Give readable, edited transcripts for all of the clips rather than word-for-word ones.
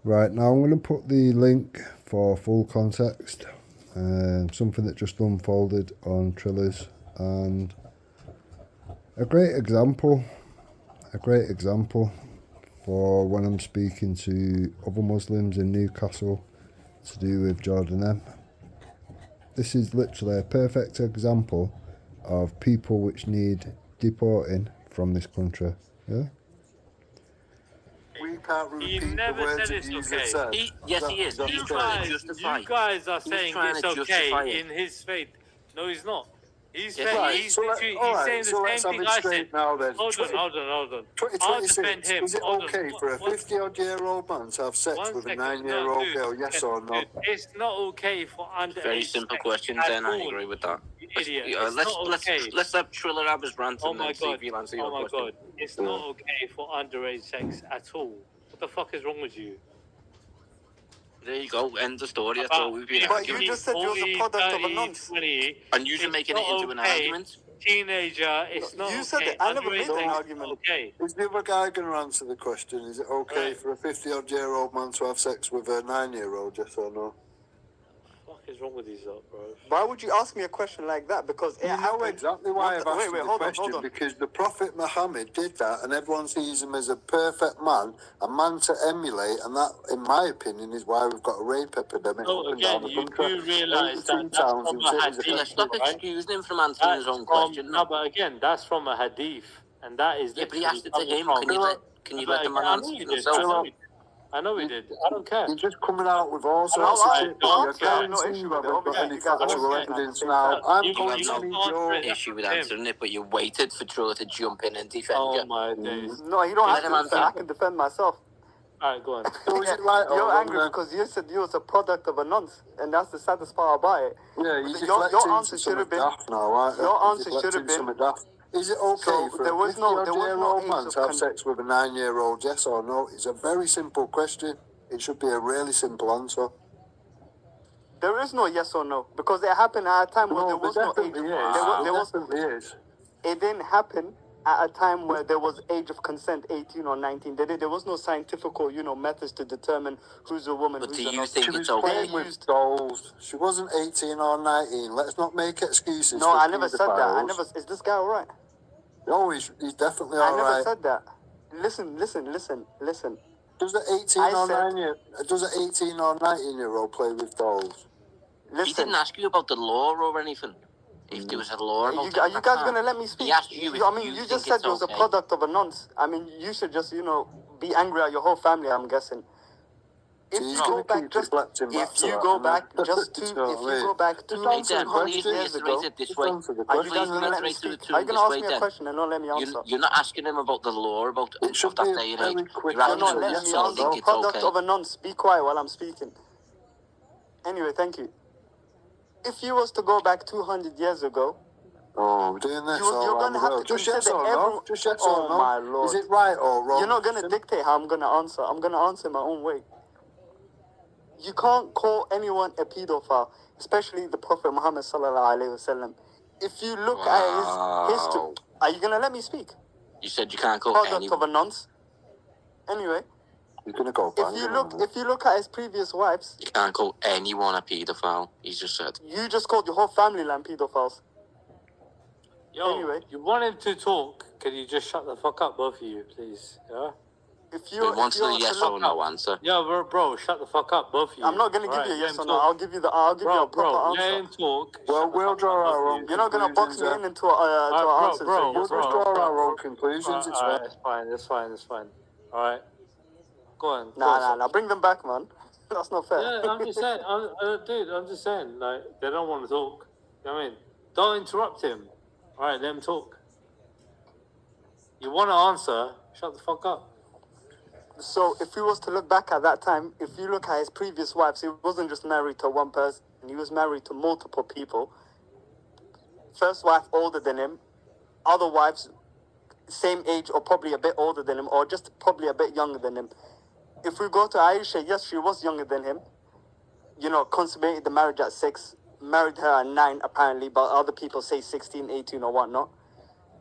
Right, now I'm going to put the link for full context. Something that just unfolded on Trillers, and a great example for when I'm speaking to other Muslims in Newcastle to do with Jordan M. This is literally a perfect example of people which need deporting from this country. Yeah. We can't He repeat the never words said that it's you okay. just said. Yes, he is. He's trying to justify. You guys are He's saying trying it's to justify okay it. in his faith. No, he's not. He's Yes, saying he Right, is. he's, so literally, all he's right, saying so the let's same have thing it I said. straight now then. Hold on. I'll defend 2026, him. is it Hold on. okay for a 50-odd-year-old man to have sex One with a second. 9-year-old dude, girl, yes or no? dude, it's not okay for underage Very simple sex questions. at Then I all. agree with that. You idiot. Let's It's not okay. let's let Triller have his rant Oh and my then see god. if he'll answer Oh your my question. god. It's not okay for underage sex at all. What the fuck is wrong with you? There you go. End the story. That's all we've been But arguing. you just said you was a product of a nonce. 20, And you're making it into an argument. Teenager, it's not You okay. said it. I never made Underage an sex, argument. Okay. Is the other guy going to answer the question? Is it okay Right. for a 50-odd-year-old man to have sex with a 9-year-old, yes or no? What the fuck is wrong with these lot, bro? Why would you ask me a question like that? Because it You know happened. exactly why I've asked you the hold question, on. because the Prophet Muhammad did that and everyone sees him as a perfect man, a man to emulate, and that, in my opinion, is why we've got a rape epidemic So up and down again, the you country. do realise that 82 that's towns from and a cities hadith, Let's stop right? excusing him from answering his own question. No, but again, that's from a hadith, and that is Yeah, but he literally asked it to coming him. from. Can you let the man I answer know you did. himself? I know we did. I don't care. You're just coming out with all sorts of shit that I'll you answer it. I have can't no see issue whether with it. we've got Obviously, any you guys are factual saying at the evidence same now. time. I'm You going have to need to answer your... it. Issue with answering it, but you waited for Triller to jump in and defend you. Oh my days. No, you don't Let have him to defend. answer. I can defend myself. Alright, go on. So is it right or You're wrong angry then? because you said you was a product of a nonce, and that's the saddest part about it. Yeah, you're Your deflecting answer to should have something been. daft now, aren't you? Your You're answer should have deflecting been. something daft. Is it okay So for there a was no 50-odd-year-old age man of to have sex with a 9-year-old, yes or no? It's a very simple question. It should be a really simple answer. There is no yes or no because it happened at a time where there was no age. Definitely Of, is. there was. Definitely is. It didn't happen at a time where there was age of consent 18 or 19. There was no scientific, methods to determine who's a woman, But who's do a you not. think She was it's okay? playing with dolls. She wasn't 18 or 19. Let's not make excuses No, for I never said that. paedophiles. Is this guy all right? Oh, he's definitely I all never right. said that. Listen. Does an 18 or 19-year-old play with dolls? Listen. He didn't ask you about the law or anything. If there was a law about Are you guys gonna let me speak? He asked you if you just said you was a product of a nonce. I mean, you should just, be angry at your whole family. I'm guessing. If you go back just to 200 years ago, this way. are you guys gonna let me speak? Are you gonna ask me a question and not let me answer? You're not asking him about the law about It should that be day and very age. quick You're You're not asking him letting me yes or answer. no. It's Product okay. of a nonce. Be quiet while I'm speaking. Anyway, thank you. If you was to go back 200 years ago, oh, we're doing this all you're around gonna the have world. to Just yes consider or no? Just yes or no? Oh my lord! Is it right or wrong? You're not gonna dictate how I'm gonna answer. I'm gonna answer my own way. You can't call anyone a pedophile, especially the Prophet Muhammad sallallahu alaihi wasallam. If you look at his history, are you gonna let me speak? You said you can't call Product anyone. of a nonce. Anyway, You're gonna go. if you look at his previous wives, You can't call anyone a paedophile. He's just said. you just called your whole family line pedophiles. Yo, Anyway. you wanted to talk. Can you just shut the fuck up, both of you, please? Yeah? He wants the yes or no answer. Yeah, bro, shut the fuck up, both of you. I'm not gonna give you a yes or no. I'll give you a proper answer. Let him talk. Well, we'll draw our own. You're not gonna box me in into an answer. We'll just draw our own conclusions. It's fine. All right, go on. Nah. Bring them back, man. That's not fair. Yeah, I'm just saying, dude. I'm just saying, like they don't want to talk. You know what I mean? Don't interrupt him. All right, let him talk. You want to answer? Shut the fuck up. So, if he was to look back at that time, if you look at his previous wives, he wasn't just married to one person. He was married to multiple people. First wife older than him, other wives same age or probably a bit older than him, or just probably a bit younger than him. If we go to Aisha, yes, she was younger than him. Consummated the marriage at 6, married her at 9 apparently, but other people say 16, 18 or whatnot.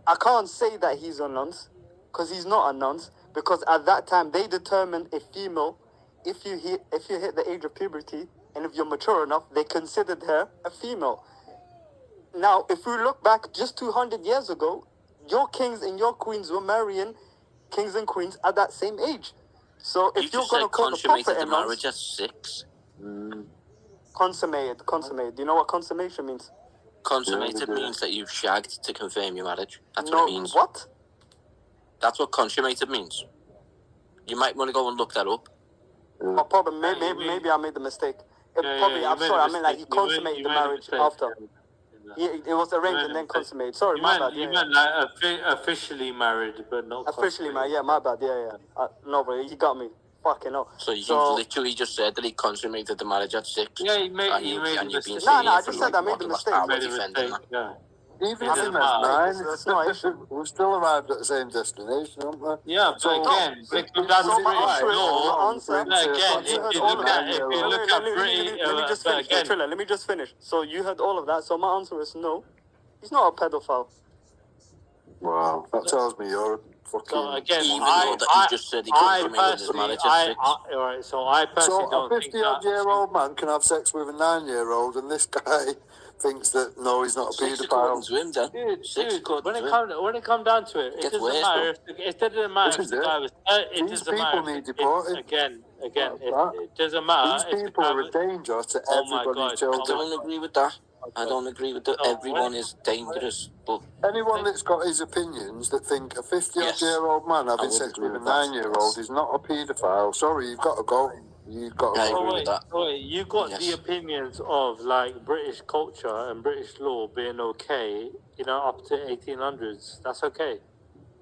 I can't say that he's a nonce, because he's not a nonce, because at that time they determined a female if you hit the age of puberty and if you're mature enough, they considered her a female. Now, if we look back just 200 years ago, your kings and your queens were marrying kings and queens at that same age. So You if you're just going to said call the consummated prophet the imams, marriage at 6. consummated. Do you know what consummation means? Consummated Yeah, means that you've shagged to confirm your marriage. That's No, what it means. what? That's what consummated means. You might want to go and look that up. Oh, probably, Yeah, you mean- maybe I made the mistake. you I'm made sorry, a I meant like he mistake. You made- consummated you the made a marriage mistake. after. Yeah. It was arranged made and a then mistake. consummated. Sorry, You my meant, bad. you Yeah, meant like officially married, but not officially, man. consummated. Yeah, my bad. Yeah. No, but he got me. Fucking hell. So you literally just said that he consummated the marriage at 6. Yeah, you made and a you've been mistake. saying I it for just said like I made what, the the last mistake. hour You made a defending mistake. that. Yeah. Even It if doesn't we matter. missed 9, That's not an issue. we still arrived at the same destination, haven't we? Yeah, but So- again, No, it comes down so to my British answer is- law. my answer- But again, You if heard you all look of at that. British, let me just but finish. again, Trilla, let me just finish. So you heard all of that. So my answer is no. He's not a pedophile. Wow, that tells me you're a fucking. so again, Even though that you just said he consummated his marriage at 6. all right. So I personally So a don't think 50-odd-year-old man can have sex with a 9-year-old, and this guy thinks that no, he's not a 6 according paedophile. to him, then. Dude, 6 according when to it him. come down to it, it Gets doesn't worse, matter. It doesn't matter if This the is guy it. was. It These doesn't people matter. need deported. Again, Like that. it doesn't matter These if the people guy are a was. danger to Oh my everybody's God. I children. don't agree with that. I don't agree with that. So Everyone when- is dangerous, but Anyone that's got his opinions that think a 50-odd-year-old man having would sex agree with a with that. 9-year-old is not a paedophile, sorry, you've got to go. You've got to I go. agree with that. Wait, you got the Yes. opinions of like British culture and British law being okay, up to 1800s. That's okay.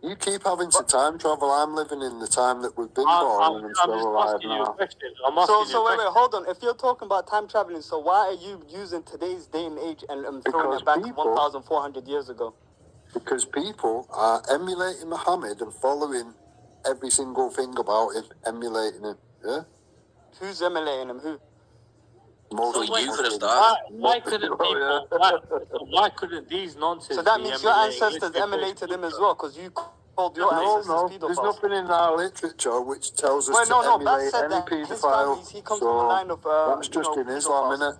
You keep having to time travel. I'm living in the time that we've been I'm born, and I'm just still alive asking you a now. question. I'm asking you a So wait, question. hold on. If you're talking about time traveling, so why are you using today's day and age and throwing Because it back people- 1,400 years ago? Because people are emulating Muhammad and following every single thing about him, emulating him. Yeah? Who's emulating him? Who? Most So of you them for a Muslims. start. Why couldn't Oh, yeah. people? Why couldn't these nonsense? So that be means your emulating ancestors British emulated him as culture? well, because you called your No, ancestors there's pedophiles. nothing in our literature which tells us Well, to no, Baz emulate said any that his paedophile. families, he comes So from a line of, that's just in Islam, pedophiles. innit?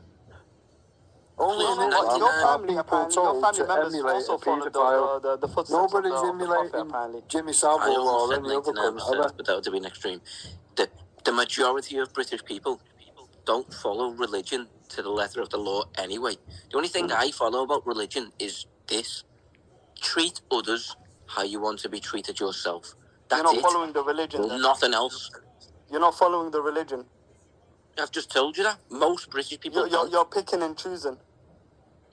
Only No, in no, Islam your are family, people apparently, your told family to members emulate also a followed paedophile. the footsteps Nobody's of the prophet, emulating apparently. Jimmy I Savile almost or said any other cunt, 99%, have but that would have been extreme. The majority of British people don't follow religion to the letter of the law anyway. The only thing I follow about religion is this: treat others how you want to be treated yourself. You're That's not it. following the religion then. Nothing else. You're not following the religion. I've just told you that most British people don't. You're picking and choosing.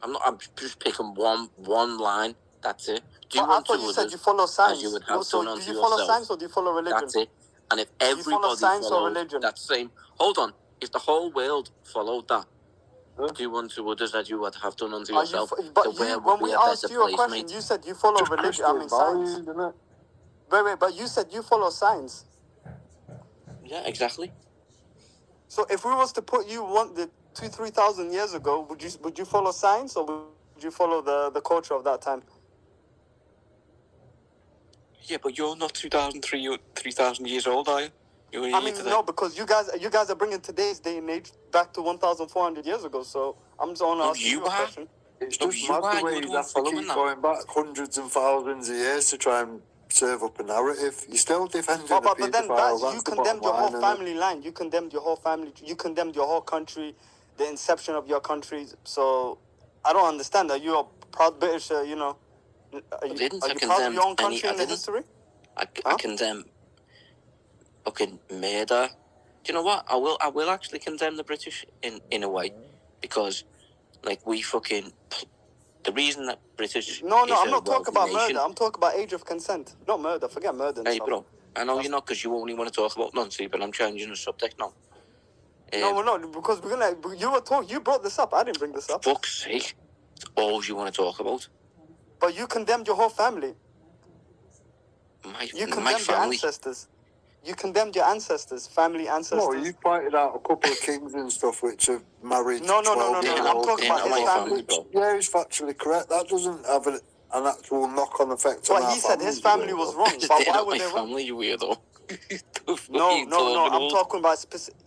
I'm just picking one line. That's it. Do But I unto thought you said others you follow science. as you would have So done do unto you follow yourself. science or do you follow religion? That's it. And if you follow everybody science or followed religion? that same, hold on, if the whole world followed that, do unto others as you would have done unto Are you yourself, but the you, world when would be we a asked better you a place, question, mate. you said you follow Just religion. Christian Science. values, innit? Wait, but you said you follow science. Yeah, exactly. So if we was to put you 3,000 years ago, would you follow science or would you follow the culture of that time? Yeah, but you're not 3,000 years old, are you? You're I mean, no, because you guys are bringing today's day and age back to 1,400 years ago. So I'm just going to ask you a question. It's No, just you mad are, the way you're you the one have to following keep that. going back hundreds and thousands of years to try and serve up a narrative. You're still defending But the then, paedophile. Baz, you condemned your whole family line. You condemned your whole family. You condemned your whole country, the inception of your country. So I don't understand. Are you a proud British? Are you didn't. I proud of your own condemned any- country I in the didn't. history? I condemn fucking murder. Do you know what? I will actually condemn the British in a way, because like we fucking the reason that British No, is I'm a not talking wealthy about nation. murder. I'm talking about age of consent. Not murder. Forget murder and Hey, stuff. bro, I know you're not, because you only want to talk about Nancy, but I'm changing the subject now. No, we're not, because we're gonna. You brought this up. I didn't bring this up. Fuck's sake, it's all you want to talk about. But you condemned your whole family. You My condemned your family. ancestors. You condemned your ancestors, family ancestors. No, you pointed out a couple of kings and stuff which have married No, 12-year-old I'm talking about his family. bro. Yeah, he's factually correct. That doesn't have an actual knock-on effect on But our he said his families, family you know. was wrong. They're But why not were my they wrong? family, you weirdo. No. I'm talking about specific.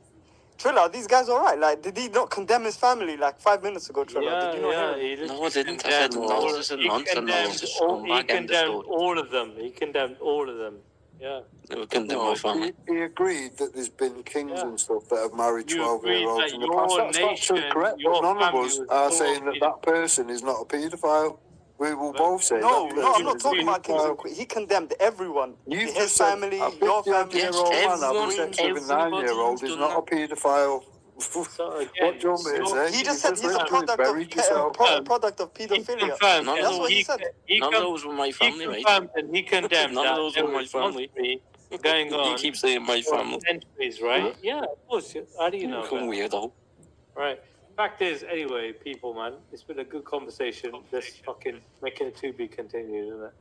Triller, these guys alright? Like, did he not condemn his family like 5 minutes ago, Triller? Did you not hear him? No, I didn't. I said nonsense and nonsense. He condemned all of them. He condemned all of them. Yeah. Never condemn my family. He agreed that there's been kings Yeah. and stuff that have married You 12-year-olds agreed in that the past. your That's factually nation, correct, your but none of family us was are so saying that that person is not a paedophile. We will both say No, that I'm person not is talking a about kings and paedophile. queens. He condemned everyone. You've His just said family, a your family. 50-odd-year-old man having everyone- sex with a everybody 9-year-old is who's not done a paedophile. So again, What do you want me to say? He just You said he's a literally product of buried yourself. product of he pedophilia. confirmed. None of That's those- what he said. None of those were my family, He mate. confirmed and he condemned None of that those there were my was family. monstrosity going You on keep saying my for family. centuries, right? Yeah, of course. How do you know Fucking that? weirdo. Right. Fact is, anyway, people, man, it's been a good conversation. Let's fucking make it to be continued, isn't it?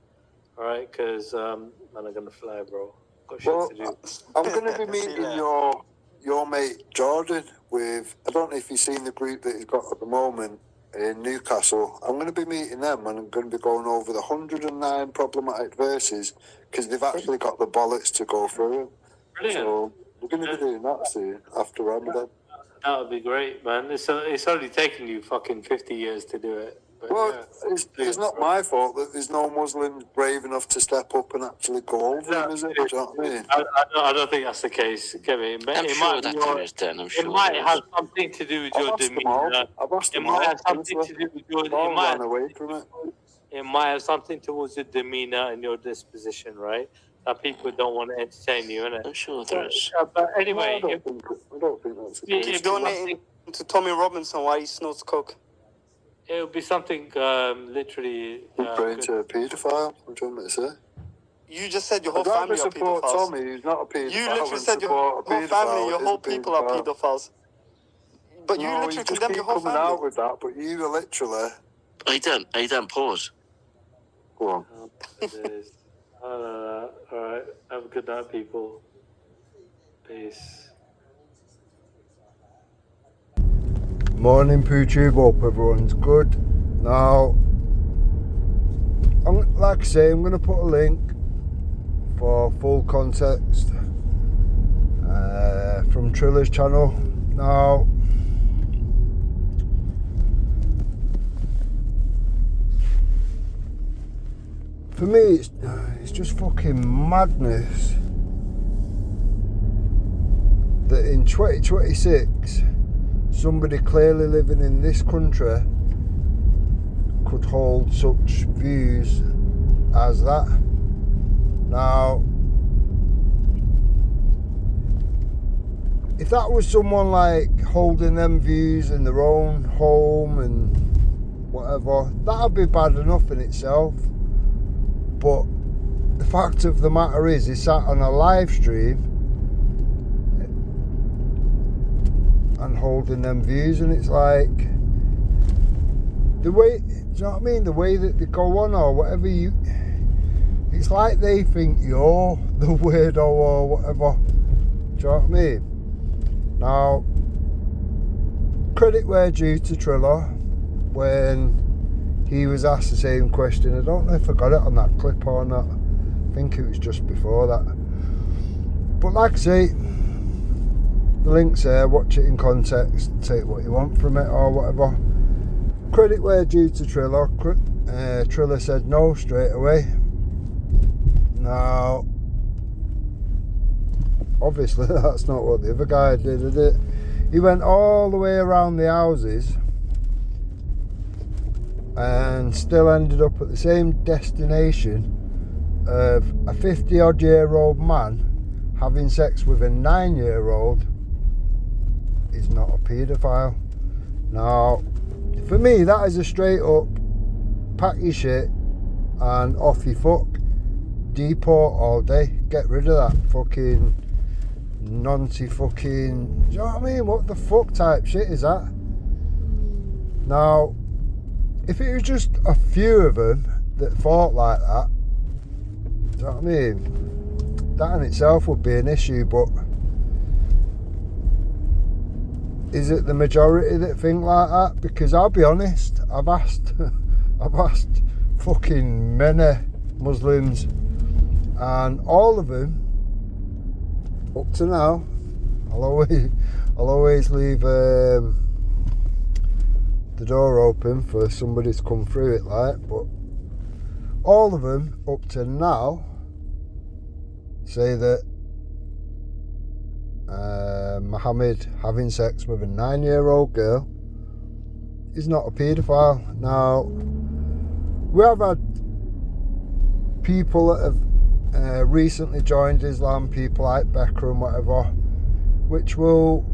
All right, because man, I'm gonna fly, bro. Got shit Well, to do. I'm going to be See meeting that. your mate Jordan with, I don't know if you've seen the group that he's got at the moment in Newcastle. I'm going to be meeting them and I'm going to be going over the 109 problematic verses because they've actually got the bollocks to go through them. Brilliant. So we're going to be doing that soon after Ramadan. That would be great, man. It's only taken you fucking 50 years to do it. But Well, yeah. it's not my fault that there's no Muslims brave enough to step up and actually go over them, is it? Do you know what I mean? I don't think that's the case, Kevin. But I'm it sure might that be there is, Dan. I'm it sure might there have is. something to do with I've your asked them all. demeanor. I've asked It them might all. have something to do with your. They all It might ran away from it. it might have something towards your demeanor and your disposition, right? That people don't want to entertain you, innit? I'm sure there is. But anyway, No, I don't think that's the Yeah, case. He's It's donating to Tommy Robinson while he snorts coke. it'll be something literally. He's praying good. to a paedophile. What do you want me to say? You just said your whole I'd rather family are support pedophiles. Tommy, who's not a paedophile. You literally than said your support a whole family, your who's whole a people are paedophile. pedophiles. But you No, literally just condemned your keep whole coming family. out with that, but you are literally... Hey, Dan, pause. Go on. It is. All right. Have a good night, people. Peace. Morning, PooTube. Hope everyone's good. Now, like I say, I'm going to put a link for full context from Triller's channel. Now, for me, it's just fucking madness that in 2026 somebody clearly living in this country could hold such views as that. Now, if that was someone like holding them views in their own home and whatever, that'd be bad enough in itself. But the fact of the matter is, he sat on a live stream and holding them views, and it's like the way, do you know what I mean, the way that they go on or whatever, it's like they think you're the weirdo or whatever. Do you know what I mean? Now, credit where due to Triller when he was asked the same question. I don't know if I got it on that clip or not. I think it was just before that. But like I say, the link's there, watch it in context, take what you want from it or whatever. Credit where due to Triller. Triller said no straight away. Now, obviously that's not what the other guy did it? He went all the way around the houses and still ended up at the same destination of a 50-odd-year-old man having sex with a 9-year-old is not a paedophile. Now, for me, that is a straight up pack your shit and off you fuck. Deport all day. Get rid of that fucking nonty fucking, do you know what I mean? What the fuck type shit is that? Now, if it was just a few of them that thought like that, do you know what I mean? That in itself would be an issue, but is it the majority that think like that? Because I'll be honest, I've asked fucking many Muslims, and all of them up to now, I'll always leave the door open for somebody to come through it, like, but all of them up to now say that Mohammed having sex with a 9-year-old girl is not a paedophile. Now, we have had people that have recently joined Islam, people like Becca and whatever, which will,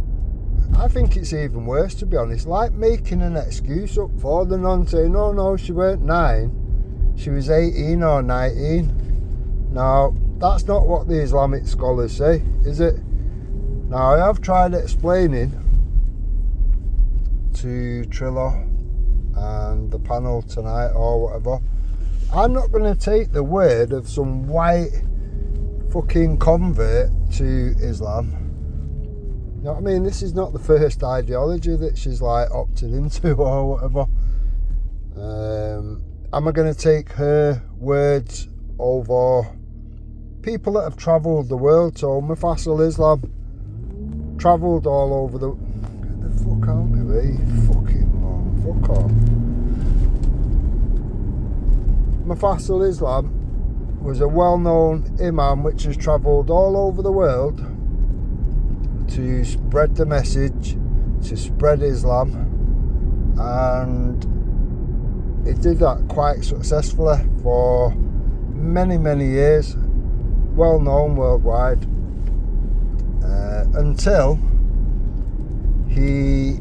I think it's even worse, to be honest, like making an excuse up for the non, saying, oh no, she weren't 9, she was 18 or 19. Now, that's not what the Islamic scholars say, is it? Now, I have tried explaining to Trillo and the panel tonight or whatever, I'm not going to take the word of some white fucking convert to Islam. You know what I mean? This is not the first ideology that she's like opted into or whatever. Am I going to take her words over people that have travelled the world? So Mufassal Islam travelled all over the... Get the fuck out of me, you fucking mom. Fuck off. Mufassal Islam was a well-known imam which has travelled all over the world to spread the message, to spread Islam, and he did that quite successfully for many, many years, well known worldwide, until he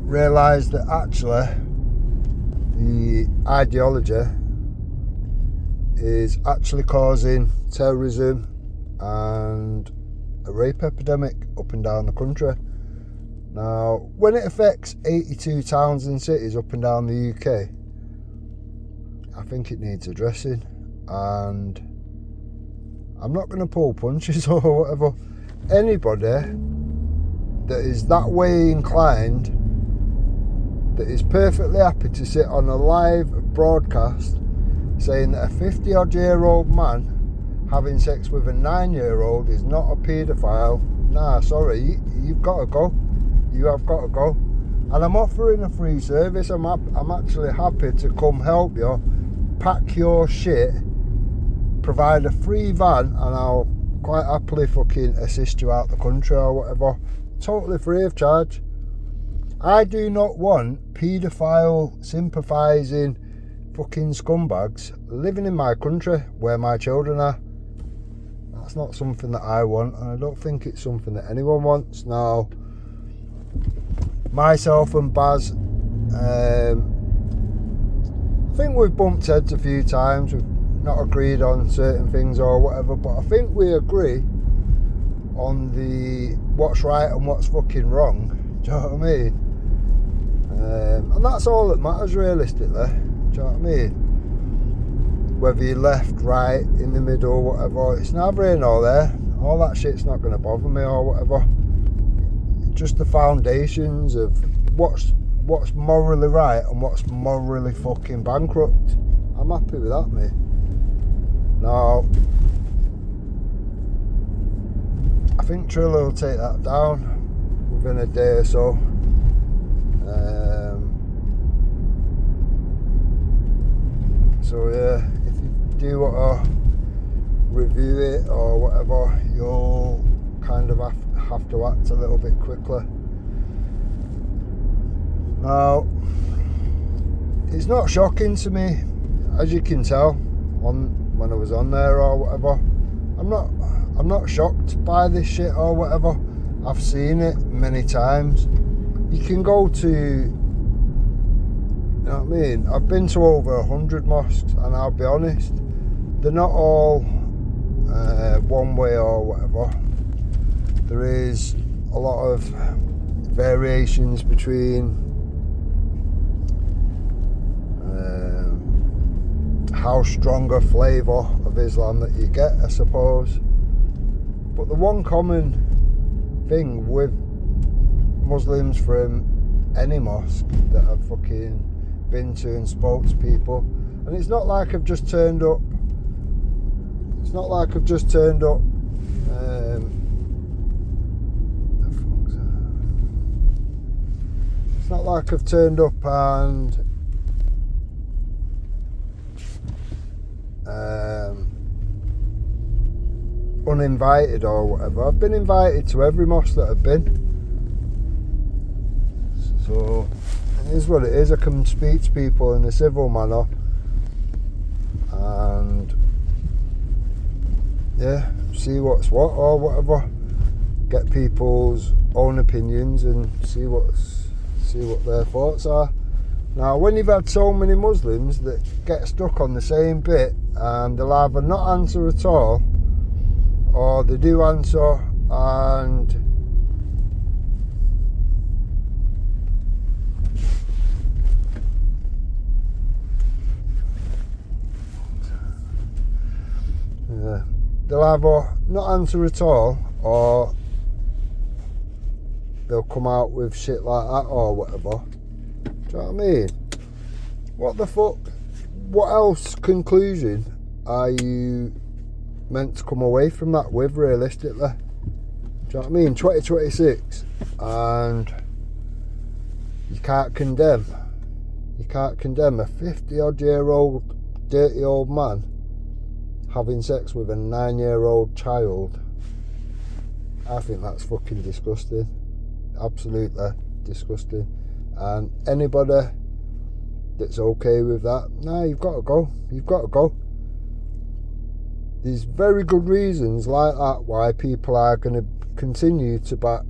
realised that actually the ideology is actually causing terrorism and a rape epidemic up and down the country. Now, when it affects 82 towns and cities up and down the UK, I think it needs addressing, and I'm not going to pull punches or whatever. Anybody that is that way inclined, that is perfectly happy to sit on a live broadcast saying that a 50-odd-year-old man having sex with a 9-year-old is not a paedophile, nah, sorry, you've got to go. You have got to go. And I'm offering a free service. I'm actually happy to come help you, pack your shit, provide a free van, and I'll quite happily fucking assist you out the country or whatever. Totally free of charge. I do not want paedophile sympathising fucking scumbags living in my country where my children are. That's not something that I want, and I don't think it's something that anyone wants. Now, myself and Baz, I think we've bumped heads a few times. We've not agreed on certain things or whatever, but I think we agree on the what's right and what's fucking wrong. Do you know what I mean? And that's all that matters realistically. Do you know what I mean? Whether you're left, right, in the middle, whatever, it's neither here nor there. All that shit's not going to bother me or whatever. Just the foundations of what's morally right and what's morally fucking bankrupt. I'm happy with that, mate. Now, I think Triller will take that down within a day or so. So yeah, if you do want to review it or whatever, you'll kind of have to act a little bit quickly. Now, it's not shocking to me, as you can tell when I was on there or whatever. I'm not shocked by this shit or whatever. I've seen it many times. You can go to, you know what I mean? I've been to over 100 mosques, and I'll be honest, they're not all one way or whatever. There is a lot of variations between how strong a flavour of Islam that you get, I suppose. But the one common thing with Muslims from any mosque that I've fucking been to and spoke to people, and it's not like I've just turned up like I've turned up and uninvited or whatever. I've been invited to every mosque that I've been. So it is what it is. I can speak to people in a civil manner and yeah, see what's what or whatever. Get people's own opinions and see what their thoughts are. Now, when you've had so many Muslims that get stuck on the same bit and they'll either not answer at all or they do answer and they'll either not answer at all or they'll come out with shit like that or whatever. Do you know what I mean? What the fuck? What else conclusion are you meant to come away from that with realistically? Do you know what I mean? 2026 and you can't condemn a 50 odd year old dirty old man having sex with a 9-year-old child. I think that's fucking disgusting. Absolutely disgusting. And anybody that's okay with that, nah, you've got to go. There's very good reasons like that why people are going to continue to back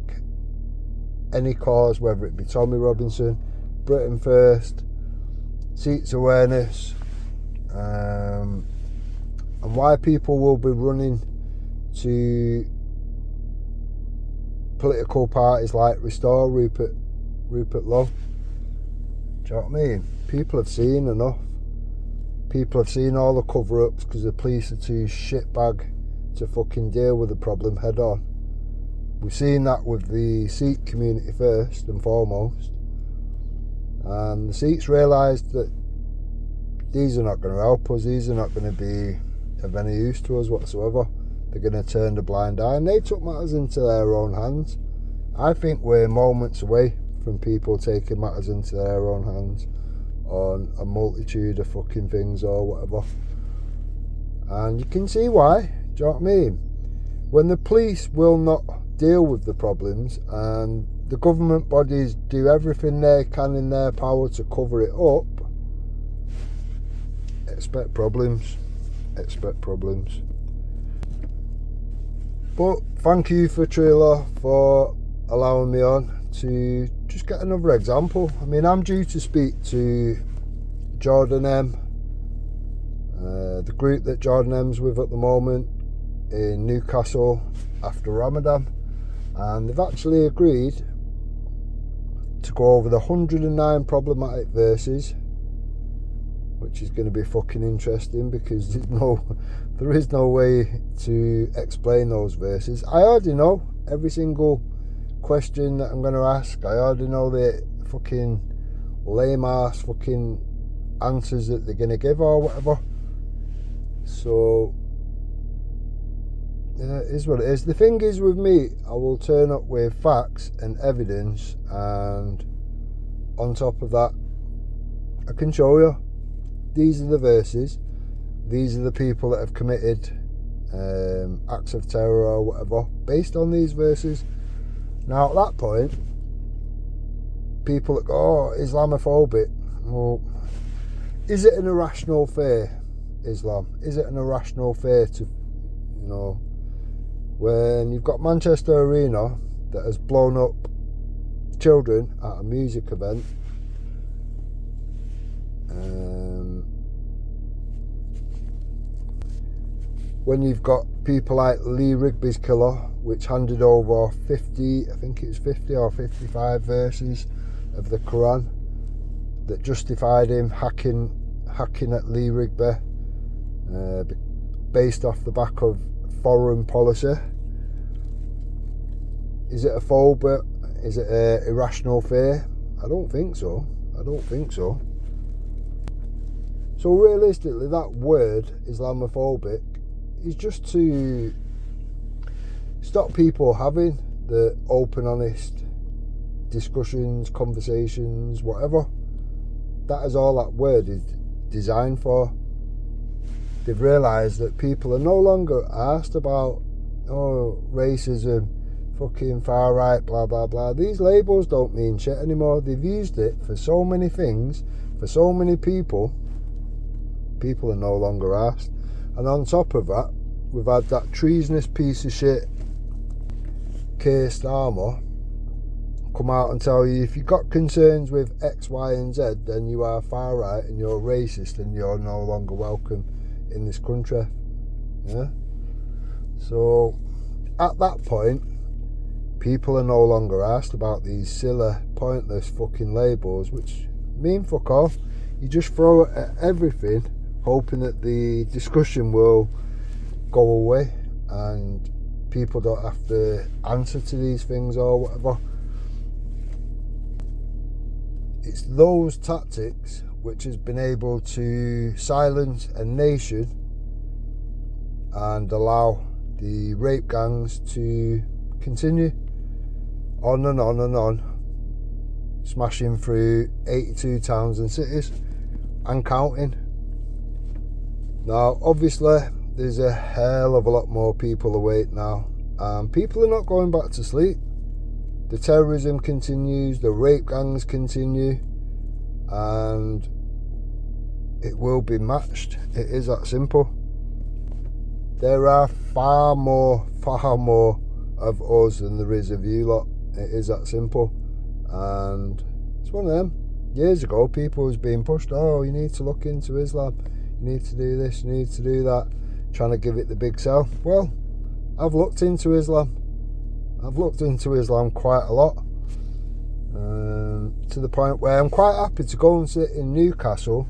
any cause, whether it be Tommy Robinson, Britain First, seats awareness, and why people will be running to political parties like Restore, Rupert Lowe. Do you know what I mean? People have seen enough. People have seen all the cover-ups because the police are too shitbag to fucking deal with the problem head on. We've seen that with the Sikh community first and foremost. And the Sikhs realised that these are not going to help us, these are not going to be of any use to us whatsoever. They're going to turn a blind eye, and they took matters into their own hands. I think we're moments away from people taking matters into their own hands on a multitude of fucking things or whatever. And you can see why. Do you know what I mean? When the police will not deal with the problems and the government bodies do everything they can in their power to cover it up, expect problems. But thank you for Trailer for allowing me on to just get another example. I mean, I'm due to speak to Jordan M, the group that Jordan M's with at the moment in Newcastle after Ramadan, and they've actually agreed to go over the 109 problematic verses, which is going to be fucking interesting because there is no way to explain those verses. I already know every single question that I'm going to ask. I already know the fucking lame ass fucking answers that they're going to give or whatever. So yeah, it is what it is. The thing is with me, I will turn up with facts and evidence, and on top of that I can show you these are the verses, these are the people that have committed acts of terror or whatever based on these verses. Now at that point, people that go, oh, Islamophobic, well, is it an irrational fear, Islam? Is it an irrational fear to, you know, when you've got Manchester Arena that has blown up children at a music event, when you've got people like Lee Rigby's killer, which handed over 50 or 55 verses of the Quran that justified him hacking at Lee Rigby based off the back of foreign policy. Is it a phobia? Is it an irrational fear? I don't think so. So realistically, that word, Islamophobic, is just to stop people having the open, honest discussions, conversations, whatever. That is all that word is designed for. They've realised that people are no longer asked about, oh, racism, fucking far right, blah, blah, blah. These labels don't mean shit anymore. They've used it for so many things, for so many people. People are no longer asked. And on top of that, we've had that treasonous piece of shit, Keir Starmer, come out and tell you if you've got concerns with X, Y, and Z, then you are far right and you're racist and you're no longer welcome in this country. Yeah. So at that point, people are no longer asked about these silly, pointless fucking labels, which mean fuck off. You just throw it at everything, hoping that the discussion will go away and people don't have to answer to these things or whatever. It's those tactics which has been able to silence a nation and allow the rape gangs to continue on and on and on, smashing through 82 towns and cities and counting. Now, obviously, there's a hell of a lot more people awake now, and people are not going back to sleep. The terrorism continues, the rape gangs continue, and it will be matched. It is that simple. There are far more of us than there is of you lot. It is that simple. And it's one of them. Years ago, people was being pushed, oh, you need to look into Islam, you need to do this, you need to do that, trying to give it the big sell. Well, I've looked into Islam. I've looked into Islam quite a lot, to the point where I'm quite happy to go and sit in Newcastle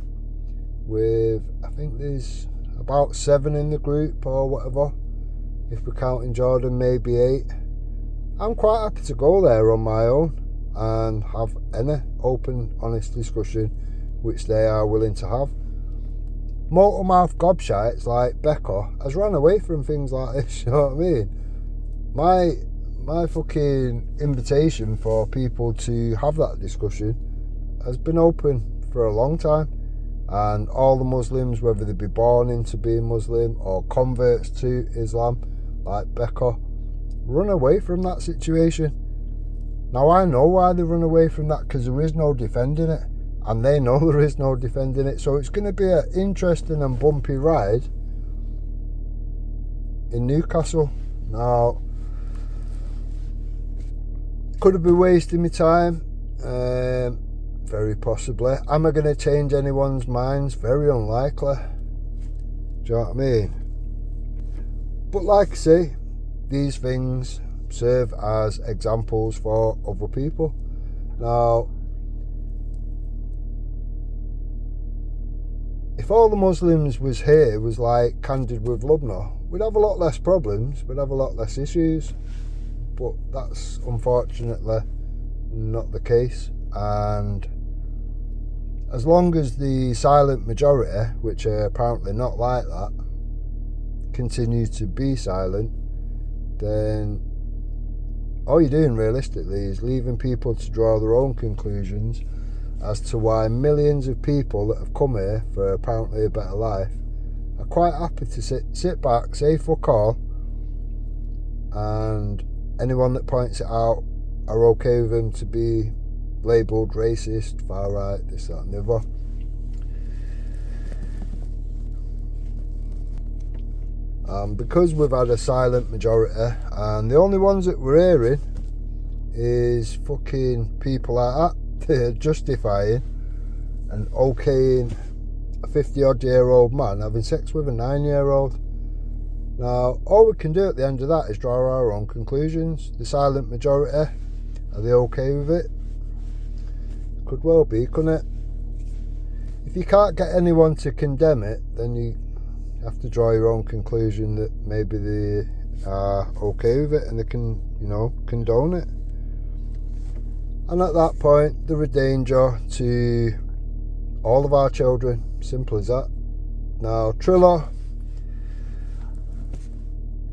with, I think there's about 7 in the group or whatever, if we're counting Jordan, maybe 8. I'm quite happy to go there on my own and have any open, honest discussion which they are willing to have. Mortal mouth gobshites like Becca has run away from things like this, you know what I mean? My fucking invitation for people to have that discussion has been open for a long time, and all the Muslims, whether they be born into being Muslim or converts to Islam like Becca, run away from that situation. Now I know why they run away from that, because there is no defending it, and they know there is no defending it. So it's going to be an interesting and bumpy ride in Newcastle. Now, could have been wasting my time, very possibly. Am I going to change anyone's minds? Very unlikely. Do you know what I mean? But like I say, these things serve as examples for other people. Now, if all the Muslims was here was like Candid with Lubna, we'd have a lot less problems, we'd have a lot less issues. But that's unfortunately not the case. And as long as the silent majority, which are apparently not like that, continue to be silent, then all you're doing realistically is leaving people to draw their own conclusions as to why millions of people that have come here for apparently a better life are quite happy to sit back, say fuck all, and anyone that points it out are okay with them to be labelled racist, far right, this, that and the other. Because we've had a silent majority, and the only ones that we're hearing is fucking people like that. They're justifying and okaying a 50-odd-year-old man having sex with a 9-year-old. Now, all we can do at the end of that is draw our own conclusions. The silent majority, are they okay with it? Could well be, couldn't it? If you can't get anyone to condemn it, then you have to draw your own conclusion that maybe they are okay with it and they can, condone it. And at that point, they're a danger to all of our children. Simple as that. Now, Triller,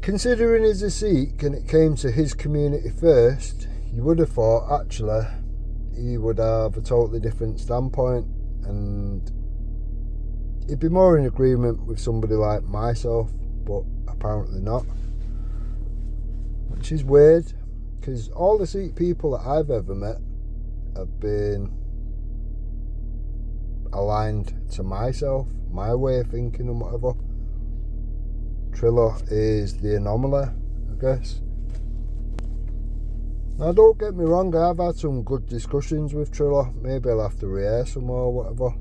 considering he's a Sikh and it came to his community first, you would have thought actually he would have a totally different standpoint and he'd be more in agreement with somebody like myself, but apparently not. Which is weird, because all the Sikh people that I've ever met have been aligned to myself, my way of thinking and whatever. Triller is the anomaly, I guess. Now don't get me wrong, I've had some good discussions with Triller. Maybe I'll have to rehearse some or whatever.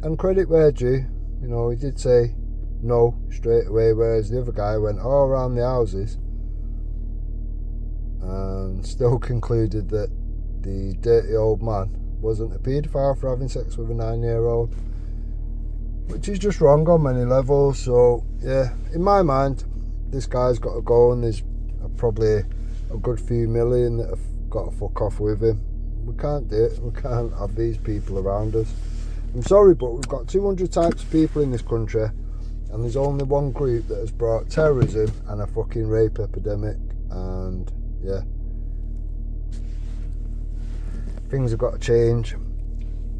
And credit where due, you know, he did say no straight away, whereas the other guy went all around the houses and still concluded that the dirty old man wasn't a paedophile for having sex with a 9-year-old, which is just wrong on many levels. So yeah, in my mind, this guy's got to go, and there's probably a good few million that have got to fuck off with him. We can't do it. We can't have these people around us. I'm sorry, but we've got 200 types of people in this country, and there's only one group that has brought terrorism and a fucking rape epidemic, and yeah, things have got to change.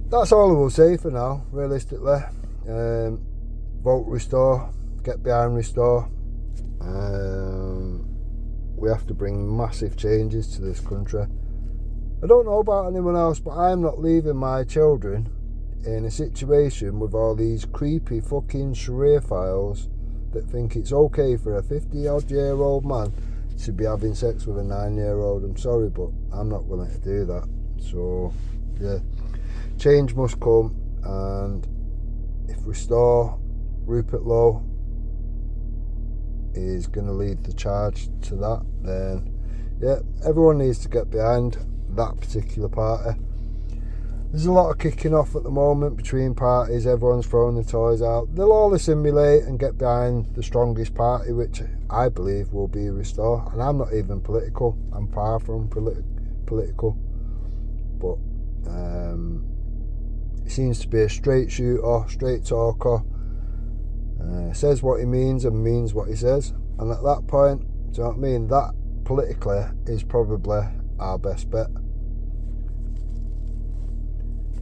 That's all I will say for now, realistically. Vote Restore, get behind Restore. We have to bring massive changes to this country. I don't know about anyone else, but I'm not leaving my children in a situation with all these creepy fucking Sharia files that think it's okay for a 50-odd-year-old man to be having sex with a 9-year-old. I'm sorry, but I'm not willing to do that. So yeah, change must come, and if Restore, Rupert Lowe is going to lead the charge to that, then yeah, everyone needs to get behind that particular party. There's a lot of kicking off at the moment between parties. Everyone's throwing the toys out. They'll all assimilate and get behind the strongest party, which I believe will be Restore. And I'm not even political. I'm far from political. But he seems to be a straight shooter, straight talker. Says what he means and means what he says. And at that point, do you know what I mean? That politically is probably our best bet.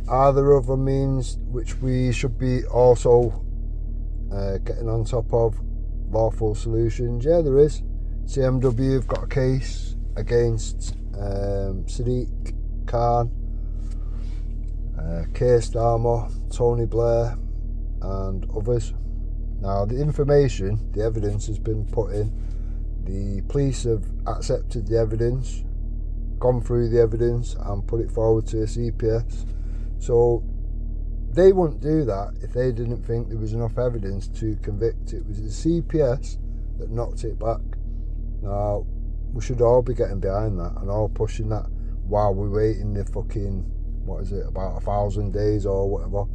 Are there other means which we should be also getting on top of? Lawful solutions? Yeah, there is. CMW have got a case against Sadiq Khan, Keir Starmer, Tony Blair and others. Now the information, the evidence has been put in. The police have accepted the evidence, gone through the evidence and put it forward to a CPS. So they wouldn't do that if they didn't think there was enough evidence to convict. It was the CPS that knocked it back. Now, we should all be getting behind that and all pushing that while we're waiting the fucking, what is it, about 1,000 days or whatever,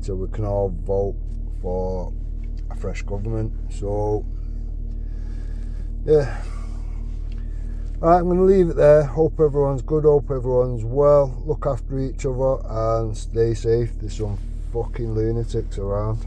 till we can all vote for a fresh government. So, yeah. Right, I'm going to leave it there. Hope everyone's good, hope everyone's well. Look after each other and stay safe. There's some fucking lunatics around.